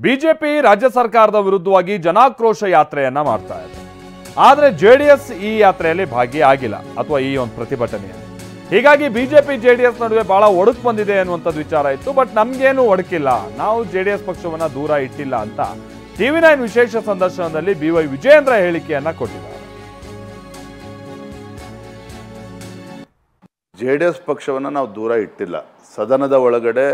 BJP ರಾಜ್ಯ ಸರ್ಕಾರದ ವಿರುದ್ಧವಾಗಿ ಜನಾಕ್ರೋಶ ಯಾತ್ರೆಯನ್ನ ಮಾಡ್ತಾ ಇದೆ. ಆದರೆ ಜೆಡಿಎಸ್ ಈ ಯಾತ್ರೆಯಲ್ಲಿ ಭಾಗಿಯಾಗಿಲ್ಲ ಅಥವಾ ಈ ಒಂದು ಪ್ರತಿಭಟನೆಯಲ್ಲಿ. ಹೀಗಾಗಿ ಬಿಜೆಪಿ ಜೆಡಿಎಸ್ ನಡುವೆ ಬಹಳ ಒಡಕು ಬಂದಿದೆ ಅನ್ನುವಂಥದ್ದು ವಿಚಾರ ಇತ್ತು. ಬಟ್ ನಮ್ಗೇನು ಒಡಕಿಲ್ಲ, ನಾವು ಜೆಡಿಎಸ್ ಪಕ್ಷವನ್ನ ದೂರ ಇಟ್ಟಿಲ್ಲ ಅಂತ TV9 ವಿಶೇಷ ಸಂದರ್ಶನದಲ್ಲಿ BY ವಿಜಯೇಂದ್ರ ಹೇಳಿಕೆಯನ್ನ ಕೊಟ್ಟಿದ್ದಾರೆ. ಜೆಡಿಎಸ್ ಪಕ್ಷವನ್ನು ನಾವು ದೂರ ಇಟ್ಟಿಲ್ಲ. ಸದನದ ಒಳಗಡೆ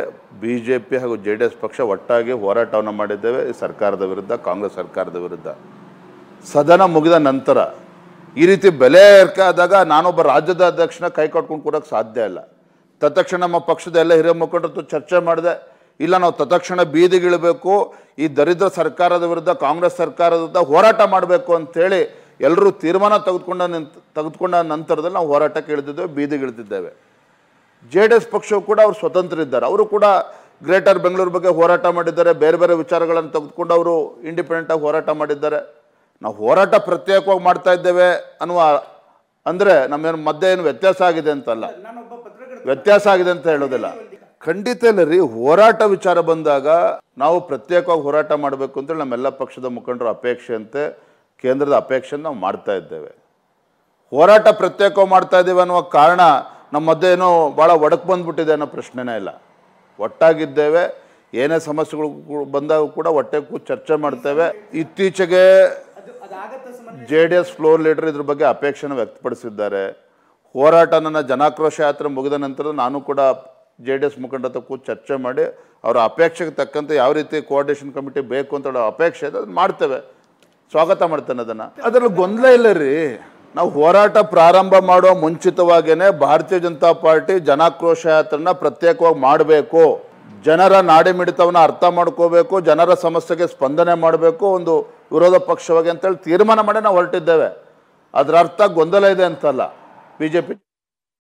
ಬಿಜೆಪಿ ಹಾಗೂ ಜೆಡಿಎಸ್ ಪಕ್ಷ ಒಟ್ಟಾಗಿ ಹೋರಾಟವನ್ನು ಮಾಡಿದ್ದೇವೆ ಸರ್ಕಾರದ ವಿರುದ್ಧ, ಕಾಂಗ್ರೆಸ್ ಸರ್ಕಾರದ ವಿರುದ್ಧ. ಸದನ ಮುಗಿದ ನಂತರ ಈ ರೀತಿ ಬೆಲೆ ಏರಿಕೆ ಆದಾಗ ನಾನೊಬ್ಬ ರಾಜ್ಯದ ಅಧ್ಯಕ್ಷನ ಕೈ ಕಟ್ಕೊಂಡು ಕೂರಕ್ಕೆ ಸಾಧ್ಯ ಇಲ್ಲ. ತತ್ಕ್ಷಣ ನಮ್ಮ ಪಕ್ಷದ ಎಲ್ಲ ಹಿರಿಯ ಮುಖಂಡರು ಚರ್ಚೆ ಮಾಡಿದೆ, ಇಲ್ಲ ನಾವು ತತ್ಕ್ಷಣ ಬೀದಿಗಿಳಬೇಕು, ಈ ದರಿದ್ರ ಸರ್ಕಾರದ ವಿರುದ್ಧ, ಕಾಂಗ್ರೆಸ್ ಸರ್ಕಾರದ ವಿರುದ್ಧ ಹೋರಾಟ ಮಾಡಬೇಕು ಅಂತೇಳಿ ಎಲ್ಲರೂ ತೀರ್ಮಾನ ತೆಗೆದುಕೊಂಡ ನಂತರದಲ್ಲಿ ನಾವು ಹೋರಾಟಕ್ಕೆ ಇಳಿದಿದ್ದೇವೆ, ಬೀದಿಗಿಳಿದಿದ್ದೇವೆ. ಜೆಡಿಎಸ್ ಪಕ್ಷವು ಕೂಡ ಅವರು ಸ್ವತಂತ್ರ ಇದ್ದಾರೆ. ಅವರು ಕೂಡ ಗ್ರೇಟರ್ ಬೆಂಗಳೂರು ಬಗ್ಗೆ ಹೋರಾಟ ಮಾಡಿದ್ದಾರೆ, ಬೇರೆ ಬೇರೆ ವಿಚಾರಗಳನ್ನು ತೆಗೆದುಕೊಂಡು ಅವರು ಇಂಡಿಪೆಂಡೆಂಟಾಗಿ ಹೋರಾಟ ಮಾಡಿದ್ದಾರೆ. ನಾವು ಹೋರಾಟ ಪ್ರತ್ಯೇಕವಾಗಿ ಮಾಡ್ತಾ ಇದ್ದೇವೆ ಅನ್ನುವ ಅಂದರೆ ನಮ್ಮೇನು ಮಧ್ಯೆ ಏನು ವ್ಯತ್ಯಾಸ ಆಗಿದೆ ಅಂತಲ್ಲ, ವ್ಯತ್ಯಾಸ ಆಗಿದೆ ಅಂತ ಹೇಳೋದಿಲ್ಲ. ಖಂಡಿತ ಇಲ್ಲ ರೀ. ಹೋರಾಟ ವಿಚಾರ ಬಂದಾಗ ನಾವು ಪ್ರತ್ಯೇಕವಾಗಿ ಹೋರಾಟ ಮಾಡಬೇಕು ಅಂತೇಳಿ ನಮ್ಮೆಲ್ಲ ಪಕ್ಷದ ಮುಖಂಡರ ಅಪೇಕ್ಷೆಯಂತೆ, ಕೇಂದ್ರದ ಅಪೇಕ್ಷೆಯನ್ನು ನಾವು ಮಾಡ್ತಾ ಇದ್ದೇವೆ. ಹೋರಾಟ ಪ್ರತ್ಯೇಕವಾಗಿ ಮಾಡ್ತಾ ಇದ್ದೇವೆ ಅನ್ನುವ ಕಾರಣ ನಮ್ಮ ಮಧ್ಯೆ ಏನೋ ಭಾಳ ಒಡಕು ಬಂದ್ಬಿಟ್ಟಿದೆ ಅನ್ನೋ ಪ್ರಶ್ನೆನೇ ಇಲ್ಲ. ಒಟ್ಟಾಗಿದ್ದೇವೆ, ಏನೇ ಸಮಸ್ಯೆಗಳು ಬಂದಾಗ ಕೂಡ ಒಟ್ಟೆ ಕೂತು ಚರ್ಚೆ ಮಾಡ್ತೇವೆ. ಇತ್ತೀಚೆಗೆ JDS ಫ್ಲೋರ್ ಲೀಡರ್ ಇದ್ರ ಬಗ್ಗೆ ಅಪೇಕ್ಷೆನ ವ್ಯಕ್ತಪಡಿಸಿದ್ದಾರೆ. ಹೋರಾಟ ನನ್ನ ಜನಾಕ್ರೋಶ ಯಾತ್ರೆ ಮುಗಿದ ನಂತರ ನಾನು ಕೂಡ JDS ಮುಖಂಡರ ಹತ್ರ ಕೂತು ಚರ್ಚೆ ಮಾಡಿ ಅವರ ಅಪೇಕ್ಷೆಗೆ ತಕ್ಕಂತೆ ಯಾವ ರೀತಿ ಕೋಆರ್ಡಿನೇಷನ್ ಕಮಿಟಿ ಬೇಕು ಅಂತ ಅಪೇಕ್ಷೆ ಇದೆ, ಅದನ್ನು ಮಾಡ್ತೇವೆ, ಸ್ವಾಗತ ಮಾಡ್ತೇನೆ. ಅದರಲ್ಲಿ ಗೊಂದಲ ಇಲ್ಲ ರೀ. ನಾವು ಹೋರಾಟ ಪ್ರಾರಂಭ ಮಾಡುವ ಮುಂಚಿತವಾಗೇನೆ ಭಾರತೀಯ ಜನತಾ ಪಾರ್ಟಿ ಜನಾಕ್ರೋಶ ಯಾತ್ರೆನ ಪ್ರತ್ಯೇಕವಾಗಿ ಮಾಡಬೇಕು, ಜನರ ನಾಡಿ ಮಿಡಿತವನ್ನು ಅರ್ಥ ಮಾಡ್ಕೋಬೇಕು, ಜನರ ಸಮಸ್ಯೆಗೆ ಸ್ಪಂದನೆ ಮಾಡಬೇಕು ಒಂದು ವಿರೋಧ ಪಕ್ಷವಾಗಿ ಅಂತೇಳಿ ತೀರ್ಮಾನ ಮಾಡಿ ನಾವು ಹೊರಟಿದ್ದೇವೆ. ಅದರ ಅರ್ಥ ಗೊಂದಲ ಇದೆ ಅಂತಲ್ಲ. BJP